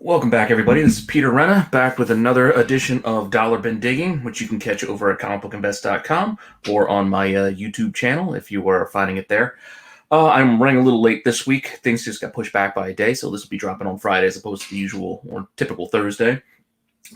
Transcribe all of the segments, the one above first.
Welcome back, everybody. This is Peter Renna, back with another edition of Dollar Bin Digging, which you can catch over at comicbookinvest.com or on my YouTube channel if you are finding it there. I'm running a little late this week. Things just got pushed back by a day, so this will be dropping on Friday as opposed to the usual or typical Thursday.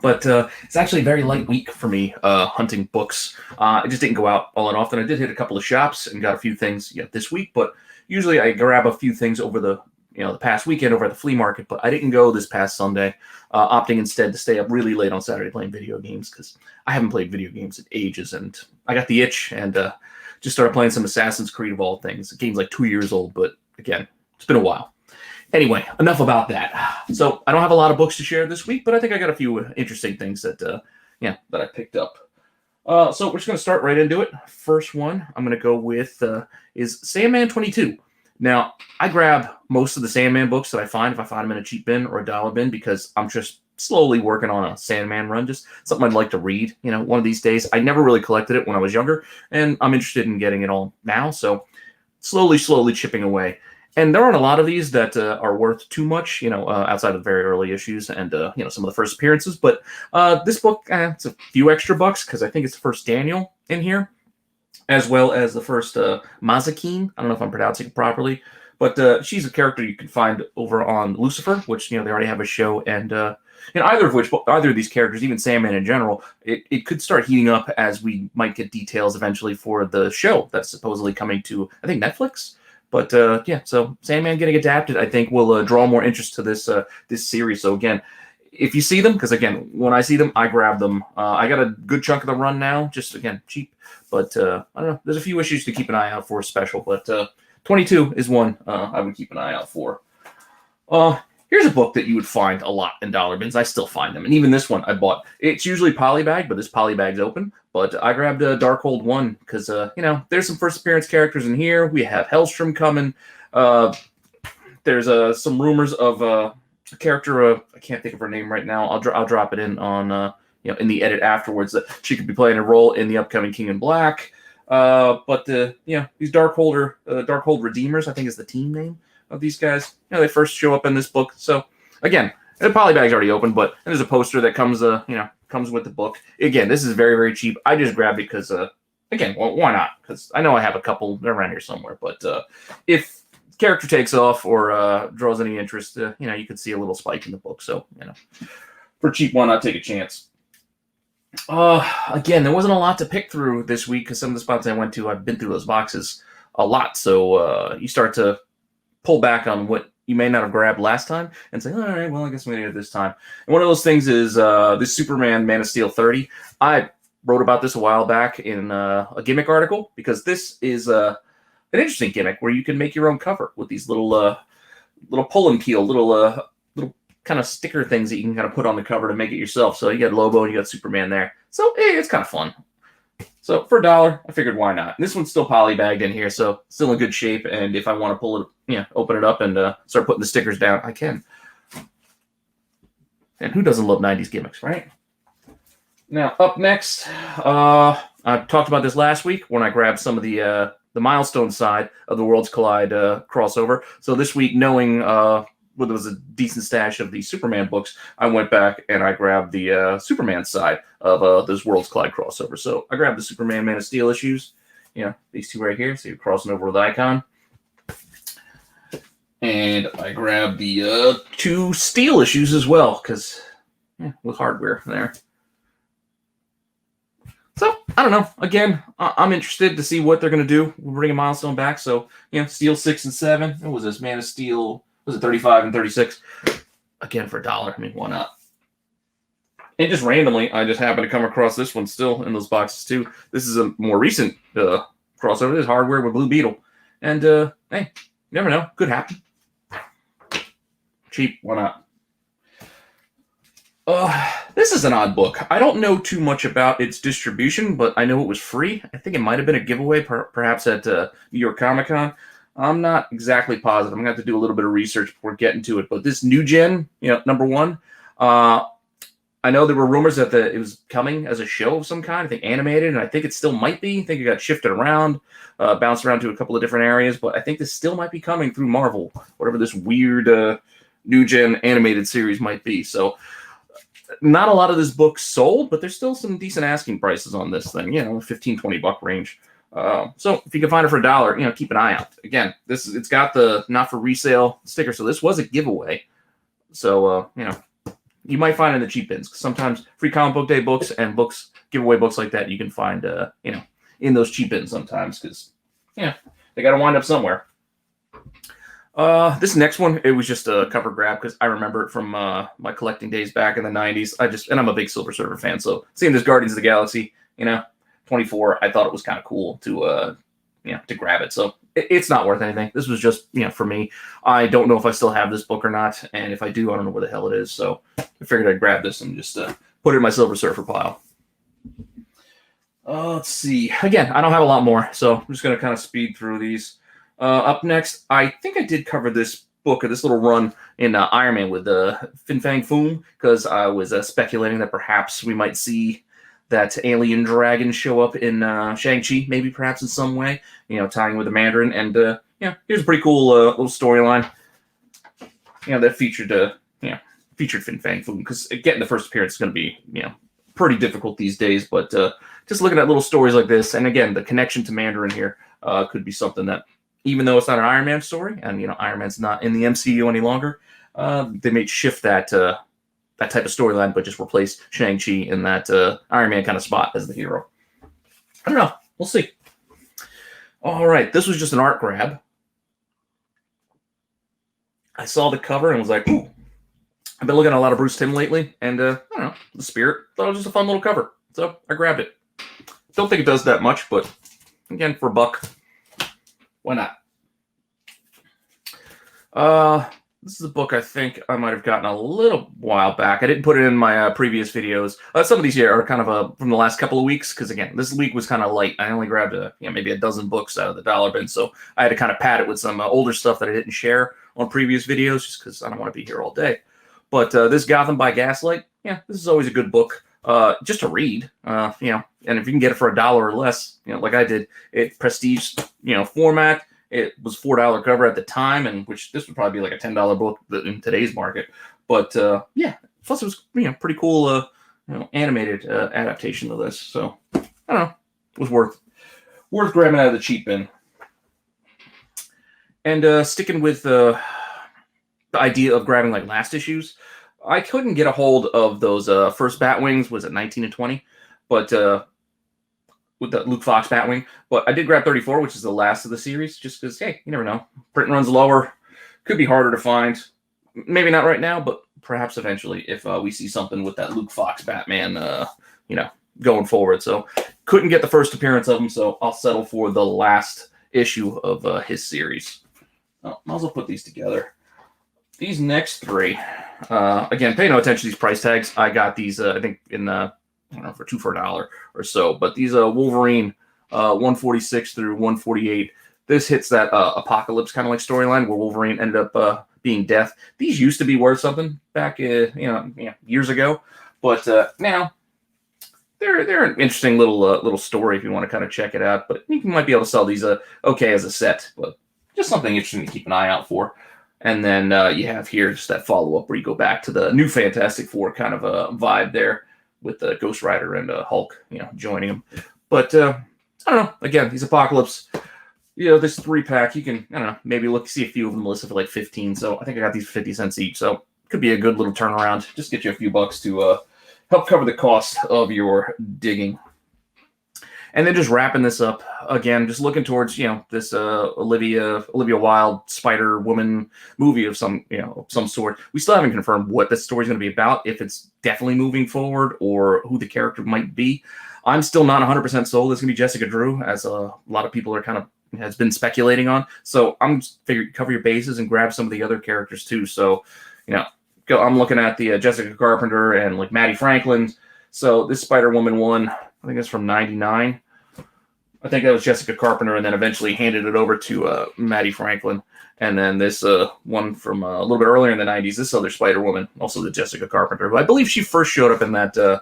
But it's actually a very light week for me hunting books. I just didn't go out all that often. I did hit a couple of shops and got a few things this week, but usually I grab a few things over the past weekend over at the flea market, but I didn't go this past Sunday, opting instead to stay up really late on Saturday playing video games because I haven't played video games in ages, and I got the itch and just started playing some Assassin's Creed of all things. The game's like 2 years old, but again, it's been a while. Anyway, enough about that. So I don't have a lot of books to share this week, but I think I got a few interesting things that I picked up. So we're just going to start right into it. First one I'm going to go with is Sandman 22. Now, I grab most of the Sandman books that I find if I find them in a cheap bin or a dollar bin because I'm just slowly working on a Sandman run, just something I'd like to read, one of these days. I never really collected it when I was younger, and I'm interested in getting it all now, so slowly chipping away. And there aren't a lot of these that are worth too much, outside of very early issues and, some of the first appearances. But this book, it's a few extra bucks because I think it's the first Daniel in here, as well as the first Mazikeen. I don't know if I'm pronouncing it properly, but she's a character you can find over on Lucifer, which, they already have a show. And, either of these characters, even Sandman in general, it could start heating up as we might get details eventually for the show that's supposedly coming to, I think, Netflix. But so Sandman getting adapted, I think, will draw more interest to this series. So again, if you see them, because again, when I see them, I grab them. I got a good chunk of the run now, just again cheap. But I don't know. There's a few issues to keep an eye out for special, but 22 is one I would keep an eye out for. Here's a book that you would find a lot in dollar bins. I still find them, and even this one I bought. It's usually polybag, but this polybag's open. But I grabbed Darkhold 1 because, there's some first appearance characters in here. We have Hellstrom coming. There's some rumors of a character. I can't think of her name right now. I'll drop it in on in the edit afterwards that she could be playing a role in the upcoming King in Black. But these Darkhold Redeemers, I think is the team name of these guys. They first show up in this book. So again, the polybag's already open, but there's a poster that comes with the book. Again, this is very, very cheap. I just grabbed it because, again, well, why not? Because I know I have a couple. They're around here somewhere. But if character takes off or draws any interest, you could see a little spike in the book. So, for cheap, why not take a chance? Again, there wasn't a lot to pick through this week because some of the spots I went to, I've been through those boxes a lot. So you start to pull back on what you may not have grabbed last time and say, all right, well, I guess we need it this time. And one of those things is this Superman Man of Steel 30. I wrote about this a while back in a gimmick article because this is an interesting gimmick where you can make your own cover with these little pull and peel, little kind of sticker things that you can kind of put on the cover to make it yourself. So you got Lobo and you got Superman there. So it's kind of fun. So for $1, I figured why not. And this one's still polybagged in here, so still in good shape. And if I want to pull it, open it up and start putting the stickers down, I can. And who doesn't love 90s gimmicks, right? Now, up next, I talked about this last week when I grabbed some of the milestone side of the Worlds Collide crossover. So this week, knowing there was a decent stash of the Superman books, I went back and I grabbed the Superman side of this Worlds Collide crossover. So I grabbed the Superman Man of Steel issues, these two right here. So you're crossing over with Icon. And I grabbed the two Steel issues as well, because with hardware there. So, I don't know. Again, I'm interested to see what they're going to do. We'll bring a milestone back. So, Steel 6 and 7. What was this? Man of Steel, was it 35 and 36? Again, for $1. I mean, why not? And just randomly, I just happened to come across this one still in those boxes, too. This is a more recent crossover. This is hardware with Blue Beetle. And, hey, you never know. Could happen. Cheap. Why not? This is an odd book. I don't know too much about its distribution, but I know it was free. I think it might have been a giveaway, perhaps at New York Comic Con. I'm not exactly positive. I'm going to have to do a little bit of research before getting to it. But this New Gen, number one, I know there were rumors that it was coming as a show of some kind. I think animated, and I think it still might be. I think it got shifted around, bounced around to a couple of different areas. But I think this still might be coming through Marvel, whatever this weird new gen animated series might be. So not a lot of this book sold, but there's still some decent asking prices on this thing, you know, $15-20 range. So if you can find it for $1, you know, keep an eye out. Again, it's got the not for resale sticker, so this was a giveaway. So you know, you might find it in the cheap bins. Sometimes free comic book day books and giveaway books like that, you can find you know, in those cheap bins sometimes, because yeah, they got to wind up somewhere. This next one, it was just a cover grab because I remember it from my collecting days back in the 90s. And I'm a big Silver Surfer fan, so seeing this Guardians of the Galaxy, you know, 24, I thought it was kind of cool to you know, to grab it. So it's not worth anything. This was just, you know, for me. I don't know if I still have this book or not, and if I do, I don't know where the hell it is. So I figured I'd grab this and just put it in my Silver Surfer pile. Let's see. Again, I don't have a lot more, so I'm just going to kind of speed through these. Up next, I think I did cover this book, or this little run in Iron Man with Fin Fang Foom, because I was speculating that perhaps we might see that alien dragon show up in Shang-Chi, maybe perhaps in some way, you know, tying with the Mandarin. And, yeah, here's a pretty cool little storyline, you know, that featured Fin Fang Foom, because getting the first appearance is going to be, you know, pretty difficult these days. But just looking at little stories like this, and again, the connection to Mandarin here could be something that, even though it's not an Iron Man story, and, you know, Iron Man's not in the MCU any longer, they may shift that type of storyline, but just replace Shang-Chi in that Iron Man kind of spot as the hero. I don't know. We'll see. All right. This was just an art grab. I saw the cover and was like, ooh, I've been looking at a lot of Bruce Timm lately, and I don't know, the Spirit, thought it was just a fun little cover. So I grabbed it. Don't think it does that much, but again, for $1, why not? This is a book I think I might have gotten a little while back. I didn't put it in my previous videos. Some of these here are kind of from the last couple of weeks, because again, this week was kind of light. I only grabbed maybe a dozen books out of the dollar bin, so I had to kind of pad it with some older stuff that I didn't share on previous videos, just because I don't want to be here all day. But this Gotham by Gaslight, yeah, this is always a good book just to read. You know, and if you can get it for $1 or less, you know, like I did, it prestige, you know, format. It was $4 cover at the time, and which this would probably be like a $10 book in today's market. But yeah, plus it was, you know, pretty cool, you know, animated adaptation of this. So I don't know, it was worth grabbing out of the cheap bin. And sticking with the idea of grabbing like last issues, I couldn't get a hold of those first Batwings. Was it 19 and 20? But with the Luke Fox Batwing, but I did grab 34, which is the last of the series, just because, hey, you never know. Print runs lower, could be harder to find. Maybe not right now, but perhaps eventually if we see something with that Luke Fox Batman, you know, going forward. So couldn't get the first appearance of him, so I'll settle for the last issue of his series. Oh, might as well put these together. These next three, again, pay no attention to these price tags. I got these, I think, in I don't know, for $1 or so. But these Wolverine 146 through 148, this hits that apocalypse kind of like storyline where Wolverine ended up being Death. These used to be worth something back you know, years ago, but now they're an interesting little story if you want to kind of check it out. But you might be able to sell these okay as a set, but just something interesting to keep an eye out for. And then you have here just that follow-up where you go back to the new Fantastic Four kind of a vibe there, with the Ghost Rider and Hulk, you know, joining him. But I don't know. Again, these Apocalypse, you know, this 3-pack, you can, I don't know, maybe see a few of them listed for like 15. So I think I got these for 50 cents each. So could be a good little turnaround. Just get you a few bucks to help cover the cost of your digging. And then just wrapping this up again, just looking towards, you know, this Olivia Wilde SpiderWoman movie of some sort. We still haven't confirmed what this story is going to be about, if it's definitely moving forward or who the character might be. I'm still not 100% sold. It's going to be Jessica Drew, as a lot of people are has been speculating on. So I'm figuring cover your bases and grab some of the other characters too. So, you know, I'm looking at the Jessica Carpenter and like Maddie Franklin. So this SpiderWoman one, I think it's from 99. I think that was Jessica Carpenter, and then eventually handed it over to Maddie Franklin. And then this one from a little bit earlier in the 90s, this other Spider-Woman, also the Jessica Carpenter, who I believe she first showed up in that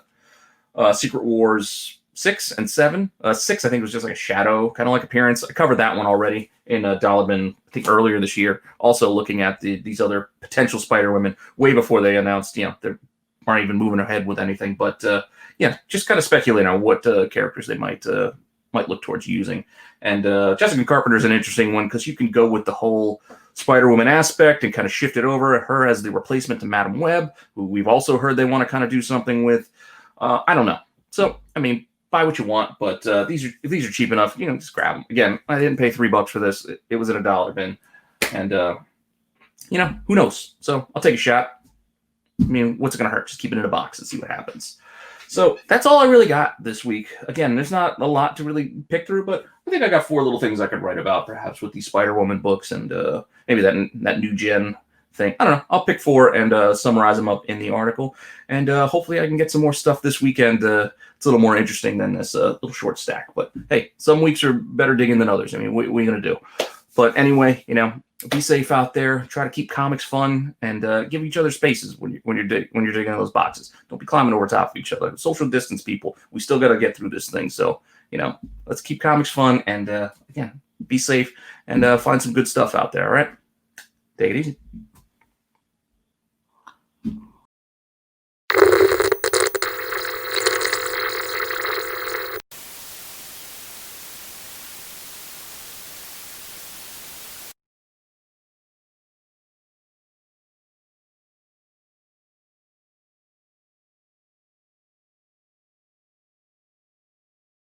Secret Wars 6 and 7. 6, I think, was just like a shadow kind of like appearance. I covered that one already in Dollar Bin, I think, earlier this year. Also looking at these other potential Spider-Women way before they announced, they aren't even moving ahead with anything. But just kind of speculating on what characters they might look towards using. And Jessica Carpenter's an interesting one because you can go with the whole Spider-Woman aspect and kind of shift it over her as the replacement to Madam Web, who we've also heard they want to kind of do something with. I don't know. So, I mean, buy what you want, but if these are cheap enough, just grab them. Again, I didn't pay $3 for this. It was in a Dollar Bin, and who knows? So I'll take a shot. I mean, what's it gonna hurt? Just keep it in a box and see what happens. So that's all I really got this week. Again, there's not a lot to really pick through, but I think I got 4 little things I could write about, perhaps with these Spider-Woman books and maybe that new gen thing. I don't know. I'll pick 4 and summarize them up in the article, and hopefully I can get some more stuff this weekend. It's a little more interesting than this little short stack. But hey, some weeks are better digging than others. I mean, what are you gonna do? But anyway, be safe out there. Try to keep comics fun and give each other spaces when you're digging those boxes. Don't be climbing over top of each other. Social distance, people. We still got to get through this thing. So let's keep comics fun and again, be safe and find some good stuff out there. All right, take it easy.